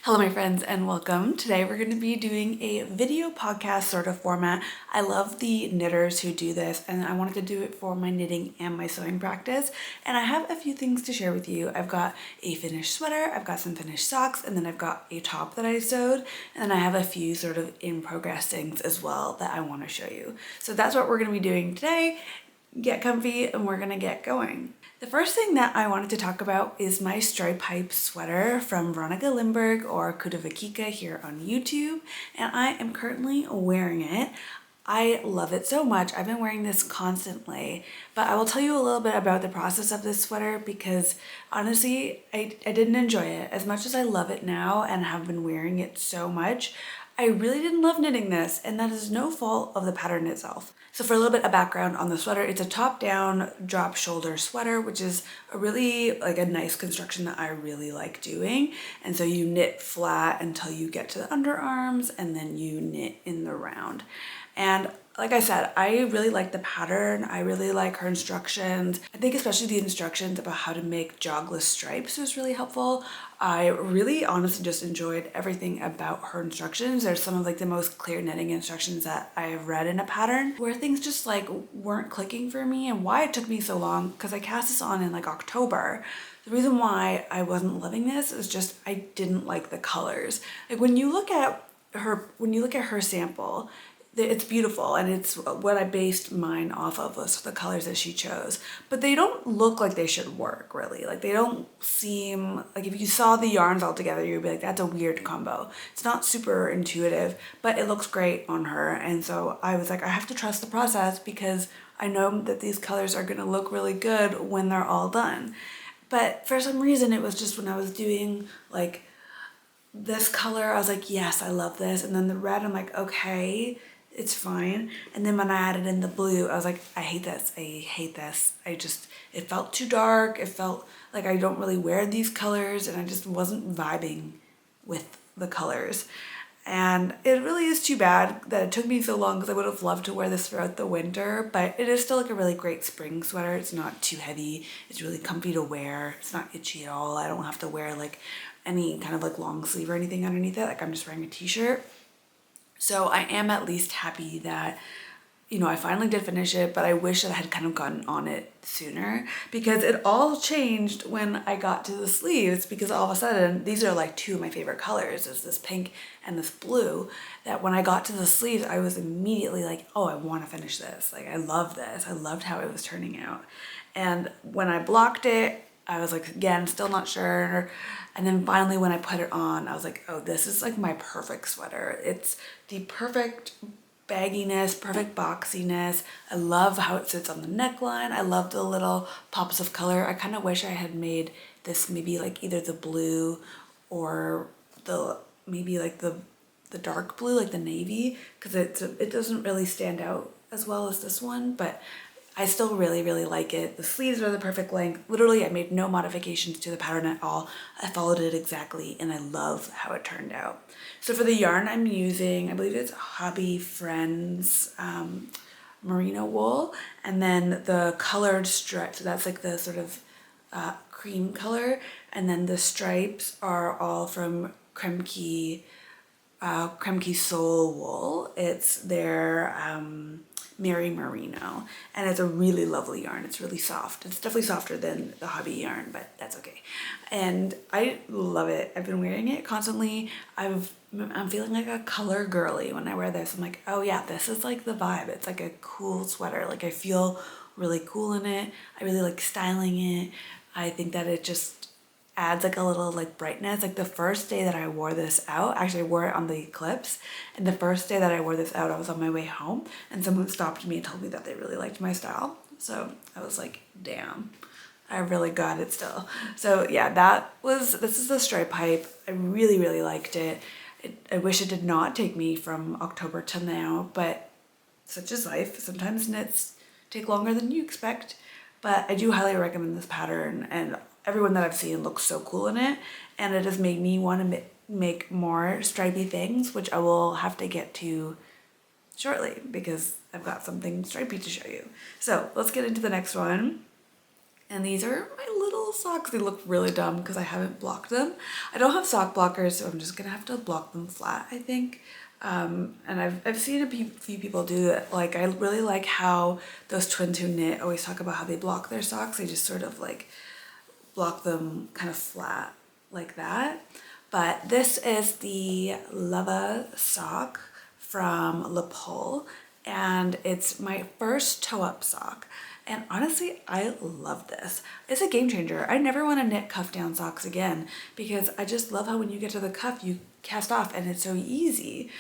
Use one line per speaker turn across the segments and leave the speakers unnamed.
Hello my friends and welcome. Today we're going to be doing a video podcast sort of format. I love the knitters who do this and I wanted to do it for my knitting and my sewing practice. And I have a few things to share with you. I've got a finished sweater, I've got some finished socks, and then I've got a top that I sewed. And then I have a few sort of in progress things as well that I want to show you. So that's what we're going to be doing today. Get comfy and we're going to get going. The first thing that I wanted to talk about is my stripe hype sweater from Veronica Lindberg or Kudavakika here on YouTube, and I am currently wearing it. I love it so much. I've been wearing this constantly, but I will tell you a little bit about the process of this sweater because honestly, I didn't enjoy it as much as I love it now and have been wearing it so much. I really didn't love knitting this, and that is no fault of the pattern itself. So for a little bit of background on the sweater, it's a top-down drop shoulder sweater, which is a really a nice construction that I really like doing. And so you knit flat until you get to the underarms, and then you knit in the round. And like I said, I really like the pattern. I really like her instructions. I think especially the instructions about how to make jogless stripes was really helpful. I really honestly just enjoyed everything about her instructions. There's some of the most clear knitting instructions that I have read in a pattern where things just weren't clicking for me, and why it took me so long because I cast this on in October. The reason why I wasn't loving this is just I didn't like the colors. When you look at her sample, it's beautiful and it's what I based mine off of was the colors that she chose, but they don't look like they should work really. They don't seem if you saw the yarns all together, you'd be like, that's a weird combo. It's not super intuitive, but it looks great on her. And so I was like, I have to trust the process because I know that these colors are going to look really good when they're all done. But for some reason, it was just when I was doing this color, I was like, yes, I love this. And then the red, I'm like, okay, it's fine. And then when I added in the blue, I was like, I hate this. I hate this. It felt too dark. It felt like I don't really wear these colors and I just wasn't vibing with the colors. And it really is too bad that it took me so long because I would have loved to wear this throughout the winter, but it is still a really great spring sweater. It's not too heavy. It's really comfy to wear. It's not itchy at all. I don't have to wear any kind of long sleeve or anything underneath it. I'm just wearing a t-shirt. So I am at least happy that, I finally did finish it, but I wish that I had kind of gotten on it sooner because it all changed when I got to the sleeves, because all of a sudden, these are two of my favorite colors, is this pink and this blue, that when I got to the sleeves, I was immediately like, oh, I want to finish this. I love this. I loved how it was turning out. And when I blocked it, I was again, still not sure. And then finally when I put it on, I was like, oh, this is my perfect sweater. It's the perfect bagginess, perfect boxiness. I love how it sits on the neckline. I love the little pops of color. I kind of wish I had made this maybe either the blue or the dark blue, the navy, because it doesn't really stand out as well as this one, but I still really, really like it. The sleeves are the perfect length. Literally, I made no modifications to the pattern at all. I followed it exactly, and I love how it turned out. So for the yarn I'm using, I believe it's Hobby Friends merino wool, and then the colored stripe, so that's the sort of cream color, and then the stripes are all from Kremke Soul wool. It's their Mary Merino, and it's a really lovely yarn. It's really soft. It's definitely softer than the Hobby yarn, but that's okay. And I love it. I've been wearing it constantly. I'm feeling like a color girly when I wear this. I'm like, oh yeah, this is the vibe. It's a cool sweater. I feel really cool in it. I really like styling it. I think that it just adds a little brightness. The first day that I wore this out, actually I wore it on the eclipse, and the first day that I wore this out, I was on my way home and someone stopped me and told me that they really liked my style. So I was like, damn, I really got it still. So yeah, this is the stripe hype. I really, really liked it. I wish it did not take me from October to now, but such is life. Sometimes knits take longer than you expect, but I do highly recommend this pattern, and everyone that I've seen looks so cool in it, and it has made me want to make more stripy things, which I will have to get to shortly because I've got something stripy to show you. So let's get into the next one. And these are my little socks. They look really dumb because I haven't blocked them. I don't have sock blockers, so I'm just gonna have to block them flat, I think. And I've seen a few people do it. Like, I really like how those twins who knit always talk about how they block their socks. They just sort of like block them kind of flat like that. But this is the Lava sock from Le Pole, and it's my first toe-up sock. And honestly, I love this. It's a game changer. I never want to knit cuff down socks again because I just love how when you get to the cuff, you cast off and it's so easy.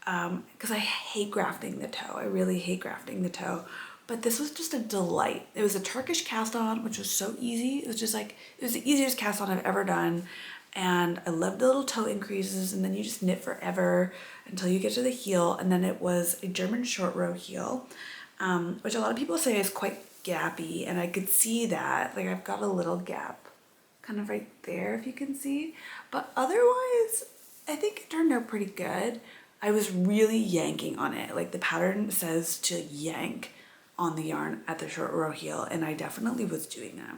Because I hate grafting the toe. I really hate grafting the toe. But this was just a delight. It was a Turkish cast on, which was so easy. It was just like, it was the easiest cast on I've ever done. And I love the little toe increases, and then you just knit forever until you get to the heel. And then it was a German short row heel, which a lot of people say is quite gappy, and I could see that. Like, I've got a little gap kind of right there, if you can see. But otherwise, I think it turned out pretty good. I was really yanking on it. Like, the pattern says to yank on the yarn at the short row heel, and I definitely was doing that.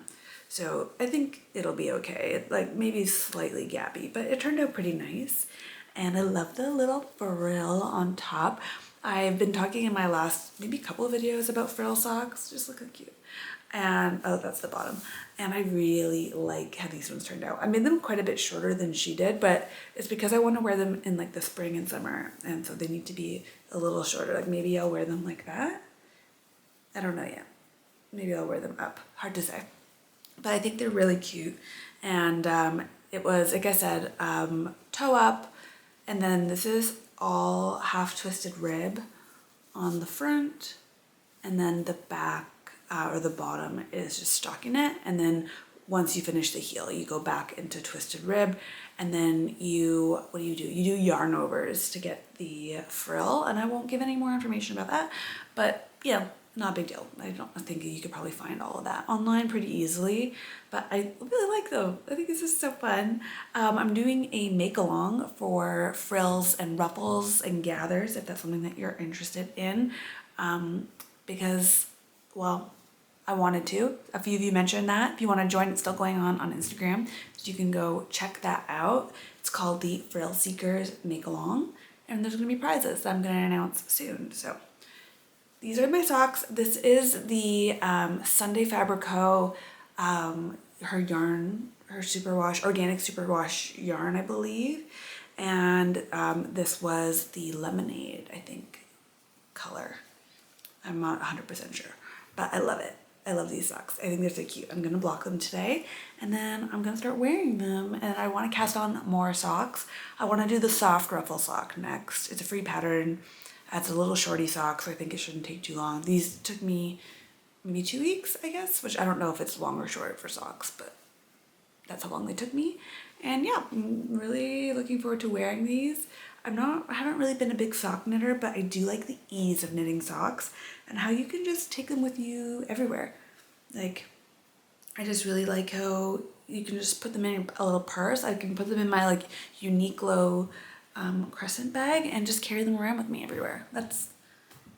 So I think it'll be okay. It, like, maybe slightly gappy, but it turned out pretty nice. And I love the little frill on top. I've been talking in my last maybe couple of videos about frill socks. Just look how cute. And oh, that's the bottom. And I really like how these ones turned out. I made them quite a bit shorter than she did, but it's because I want to wear them in like the spring and summer, and so they need to be a little shorter. Like, maybe I'll wear them like that. I don't know yet. Maybe I'll wear them up. Hard to say. But I think they're really cute. And it was, like I said, toe up, and then this is all half twisted rib on the front, and then the back or the bottom is just stockinette. And then once you finish the heel, you go back into twisted rib, and then you, what do? You do yarn overs to get the frill, and I won't give any more information about that, but yeah, not a big deal. I think you could probably find all of that online pretty easily, but I really like them. I think this is so fun. I'm doing a make along for frills and ruffles and gathers, if that's something that you're interested in, because, well, I wanted to. A few of you mentioned that. If you want to join, it's still going on Instagram, so you can go check that out. It's called the Frill Seekers Make Along, and there's going to be prizes that I'm going to announce soon. So these are my socks. This is the Sunday Fabrico, her yarn, her superwash, organic superwash yarn, I believe. And this was the lemonade, I think, color. I'm not 100% sure, but I love it. I love these socks. I think they're so cute. I'm gonna block them today, and then I'm gonna start wearing them, and I wanna cast on more socks. I wanna do the soft ruffle sock next. It's a free pattern. It's a little shorty sock, so I think it shouldn't take too long. These took me maybe 2 weeks, I guess, which I don't know if it's long or short for socks, but that's how long they took me. And yeah, I'm really looking forward to wearing these. I haven't really been a big sock knitter, but I do like the ease of knitting socks and how you can just take them with you everywhere. Like, I just really like how you can just put them in a little purse. I can put them in my like Uniqlo crescent bag and just carry them around with me everywhere. That's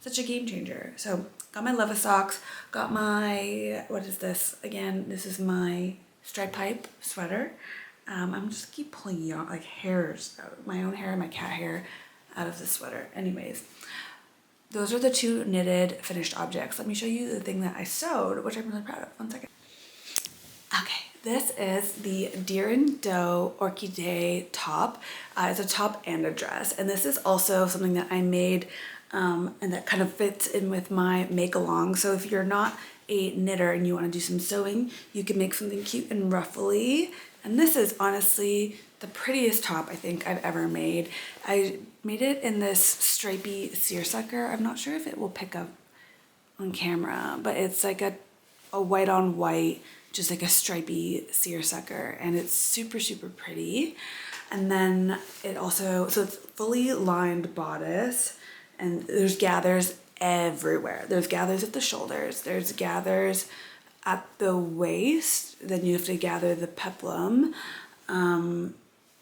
such a game changer. So got my Leva socks, got my, what is this? Again, this is my stripe pipe sweater. I'm just keep pulling yarn, like hairs out, my own hair and my cat hair out of the sweater. Anyways, those are the two knitted finished objects. Let me show you the thing that I sewed, which I'm really proud of. 1 second. Okay, this is the Deer and Doe Orchidée top. It's a top and a dress, and this is also something that I made and that kind of fits in with my make along. So if you're not a knitter and you want to do some sewing, you can make something cute and ruffly. And this is honestly the prettiest top I think I've ever made. I made it in this stripy seersucker. I'm not sure if it will pick up on camera, but it's like a white on white, just like a stripy seersucker, and it's super, super pretty. And then it also, so it's fully lined bodice, and there's gathers everywhere. There's gathers at the shoulders, there's gathers at the waist, then you have to gather the peplum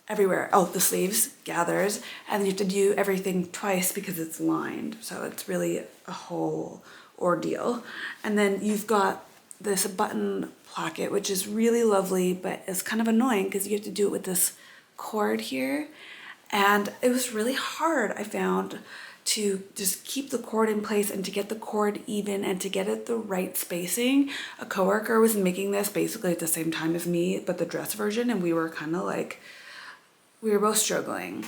everywhere. Oh, the sleeves, gathers, and then you have to do everything twice because it's lined. So it's really a whole ordeal. And then you've got this button placket, which is really lovely, but it's kind of annoying because you have to do it with this cord here. And it was really hard, I found, to just keep the cord in place and to get the cord even and to get it the right spacing. A coworker was making this basically at the same time as me, but the dress version, and we were kind of like, we were both struggling.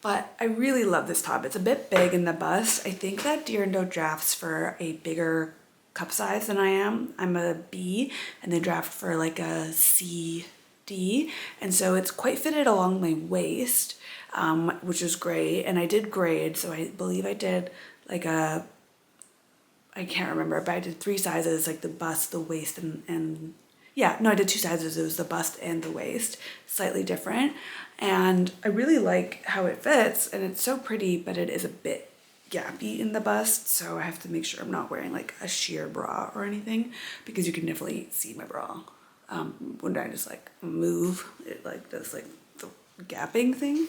But I really love this top. It's a bit big in the bust. I think that Deer & Doe drafts for a bigger cup size than I am. I'm a B, and they draft for like a C, D, and so it's quite fitted along my waist, which is great. And I did grade, so I believe I did like a, I can't remember, but I did 3 sizes, like the bust, the waist, and yeah, no, I did 2 sizes. It was the bust and the waist, slightly different. And I really like how it fits, and it's so pretty, but it is a bit gappy in the bust, so I have to make sure I'm not wearing like a sheer bra or anything, because you can definitely see my bra. When I just like move, it like does like the gapping thing.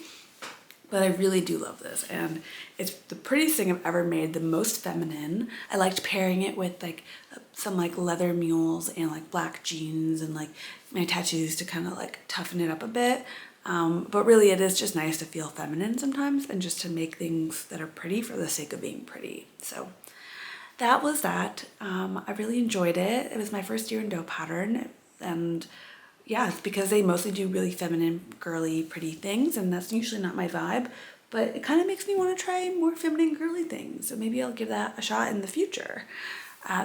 But I really do love this, and it's the prettiest thing I've ever made, the most feminine. I liked pairing it with like some like leather mules and like black jeans and like my tattoos to kind of like toughen it up a bit. But really it is just nice to feel feminine sometimes and just to make things that are pretty for the sake of being pretty. So that was that. I really enjoyed it. It was my first Deer & Doe pattern, and yeah, it's because they mostly do really feminine, girly, pretty things, and that's usually not my vibe, but it kind of makes me want to try more feminine, girly things. So maybe I'll give that a shot in the future.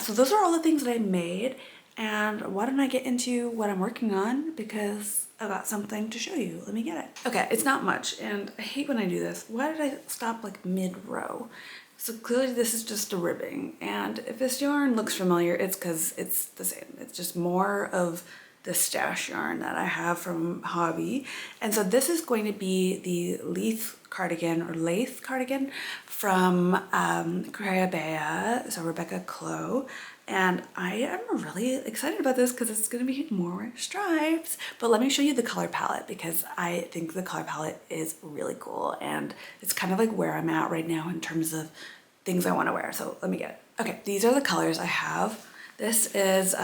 So those are all the things that I made, and why don't I get into what I'm working on, because I got something to show you. Let me get it. Okay, it's not much, and I hate when I do this. Why did I stop like mid-row? So clearly this is just a ribbing, and if this yarn looks familiar, it's because it's the same. It's just more of the stash yarn that I have from Hobby. And so this is going to be the Leith cardigan or Lace cardigan from Creabea, so Rebecca Clow. And I am really excited about this because it's going to be more stripes. But let me show you the color palette, because I think the color palette is really cool, and it's kind of like where I'm at right now in terms of things I want to wear. So let me get it. Okay, these are the colors I have. This is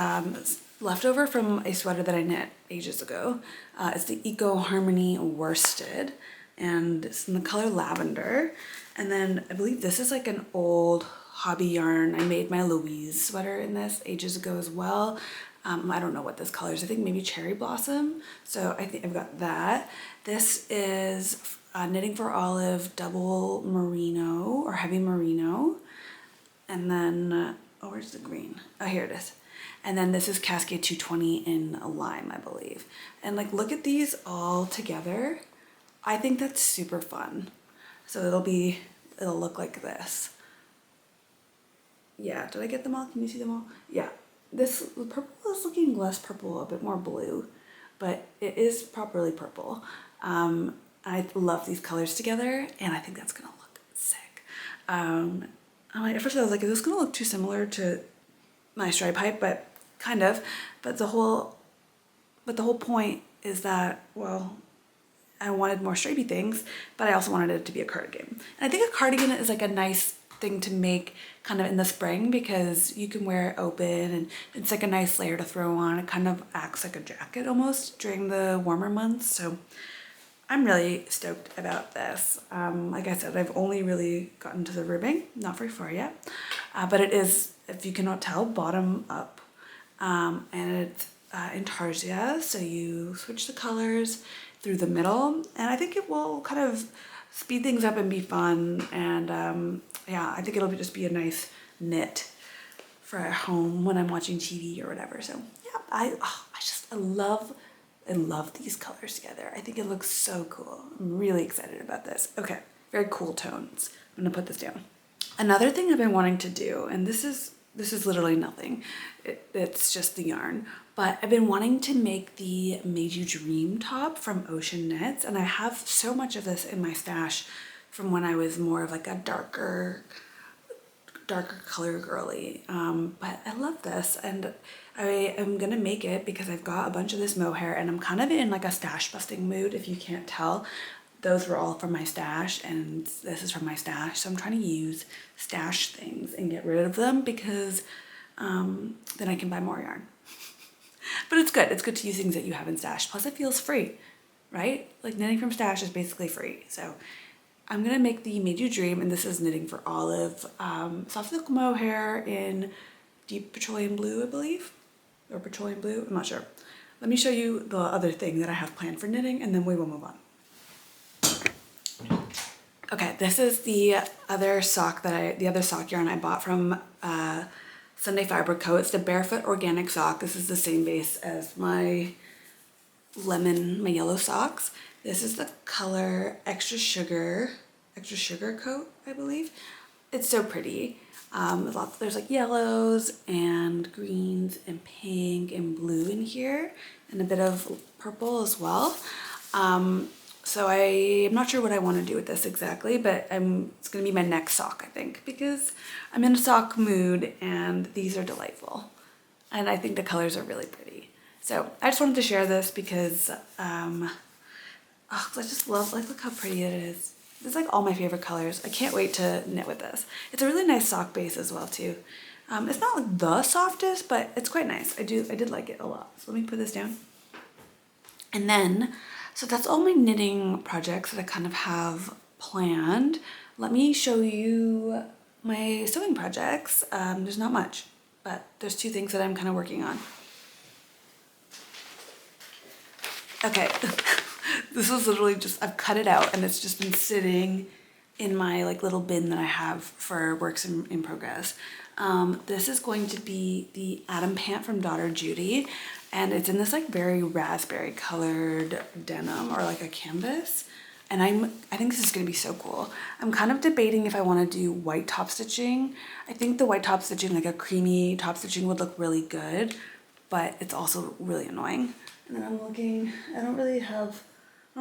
leftover from a sweater that I knit ages ago. It's the Eco Harmony Worsted, and it's in the color lavender. And then I believe this is like an old Hobby yarn. I made my Louise sweater in this ages ago as well. I don't know what this color is. I think maybe Cherry Blossom. So I think I've got that. This is Knitting for Olive double merino or heavy merino. And then, oh, where's the green? Oh, here it is. And then this is Cascade 220 in lime, I believe. And like, look at these all together. I think that's super fun. So it'll look like this. Yeah, did I get them all? Can you see them all? Yeah, this purple is looking less purple, a bit more blue, but it is properly purple. I love these colors together, and I think that's gonna look sick. At first I was like, is this gonna look too similar to my stripe hype? But kind of. But the whole point is that, well, I wanted more stripey things, but I also wanted it to be a cardigan. And I think a cardigan is like a nice thing to make kind of in the spring, because you can wear it open and it's like a nice layer to throw on. It kind of acts like a jacket almost during the warmer months. So I'm really stoked about this. Like I said, I've only really gotten to the ribbing, not very far yet, but it is, if you cannot tell, bottom up, and it's intarsia, so you switch the colors through the middle, and I think it will kind of speed things up and be fun. And yeah, I think it'll just be a nice knit for at home when I'm watching TV or whatever. So yeah, I love these colors together. I think it looks so cool. I'm really excited about this. Okay, very cool tones. I'm gonna put this down. Another thing I've been wanting to do, and this is literally nothing. It's just the yarn. But I've been wanting to make the Made You Dream top from Ocean Knits, and I have so much of this in my stash from when I was more of like a darker color girly. But I love this, and I am gonna make it because I've got a bunch of this mohair, and I'm kind of in like a stash busting mood, if you can't tell. Those were all from my stash, and this is from my stash. So I'm trying to use stash things and get rid of them, because then I can buy more yarn. But it's good. It's good to use things that you have in stash. Plus it feels free, right? Like knitting from stash is basically free. So I'm gonna make the Made You Dream, and this is knitting for Olive. Soft silk mohair in deep petroleum blue, I believe, or petroleum blue, I'm not sure. Let me show you the other thing that I have planned for knitting, and then we will move on. Okay, this is the other sock yarn I bought from Sunday Fiber Co. It's the Barefoot Organic sock. This is the same base as my yellow socks. This is the color Extra Sugar Coat, I believe. It's so pretty. There's like yellows and greens and pink and blue in here, and a bit of purple as well. So I'm not sure what I want to do with this exactly, but it's going to be my next sock, I think, because I'm in a sock mood and these are delightful. And I think the colors are really pretty. So I just wanted to share this because I just love, like, look how pretty it is. This is like all my favorite colors. I can't wait to knit with this. It's a really nice sock base as well too. It's not like the softest, but it's quite nice. I did like it a lot. So let me put this down. And then, so that's all my knitting projects that I kind of have planned. Let me show you my sewing projects. There's not much, but there's two things that I'm kind of working on. Okay, this was literally just, I've cut it out and it's just been sitting in my like little bin that I have for works in progress. This is going to be the Atom Pant from Daughter Judy, and it's in this like very raspberry colored denim or like a canvas. And I think this is gonna be so cool. I'm kind of debating if I want to do white top stitching. I think the white top stitching, like a creamy top stitching, would look really good, but it's also really annoying. And then I'm looking, I don't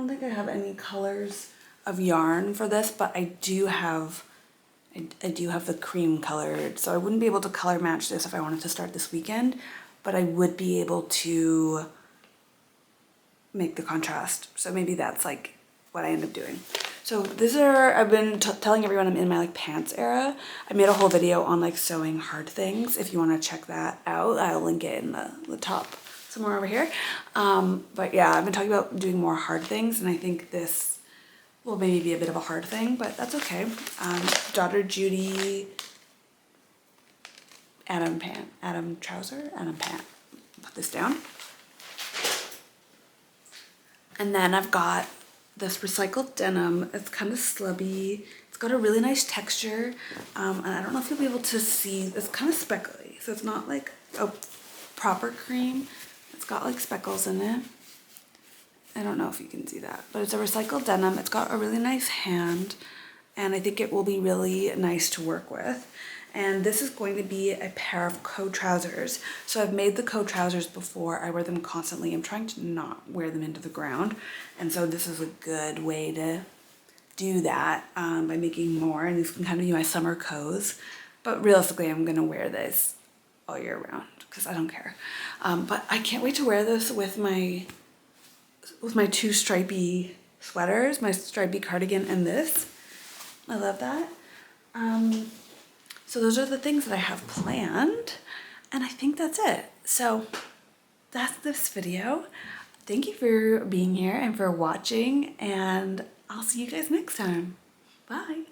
think I have any colors of yarn for this, but I do have the cream colored, so I wouldn't be able to color match this if I wanted to start this weekend, but I would be able to make the contrast. So maybe that's like what I end up doing. So I've been telling everyone I'm in my like pants era. I made a whole video on like sewing hard things. If you want to check that out, I'll link it in the top somewhere over here. But yeah, I've been talking about doing more hard things, and I think this will maybe be a bit of a hard thing, but that's okay. Daughter Judy, Atom Pant. Put this down. And then I've got this recycled denim. It's kind of slubby. It's got a really nice texture. And I don't know if you'll be able to see, it's kind of speckly. So it's not like a proper cream. It's got like speckles in it. I don't know if you can see that, but it's a recycled denim. It's got a really nice hand, and I think it will be really nice to work with. And this is going to be a pair of coat trousers. So I've made the coat trousers before. I wear them constantly. I'm trying to not wear them into the ground. And so this is a good way to do that by making more. And these can kind of be my summer coats. But realistically, I'm going to wear this all year round because I don't care. But I can't wait to wear this with my two stripy sweaters, my stripy cardigan and this. I love that. So those are the things that I have planned, and I think that's it. So that's this video. Thank you for being here and for watching, and I'll see you guys next time. Bye.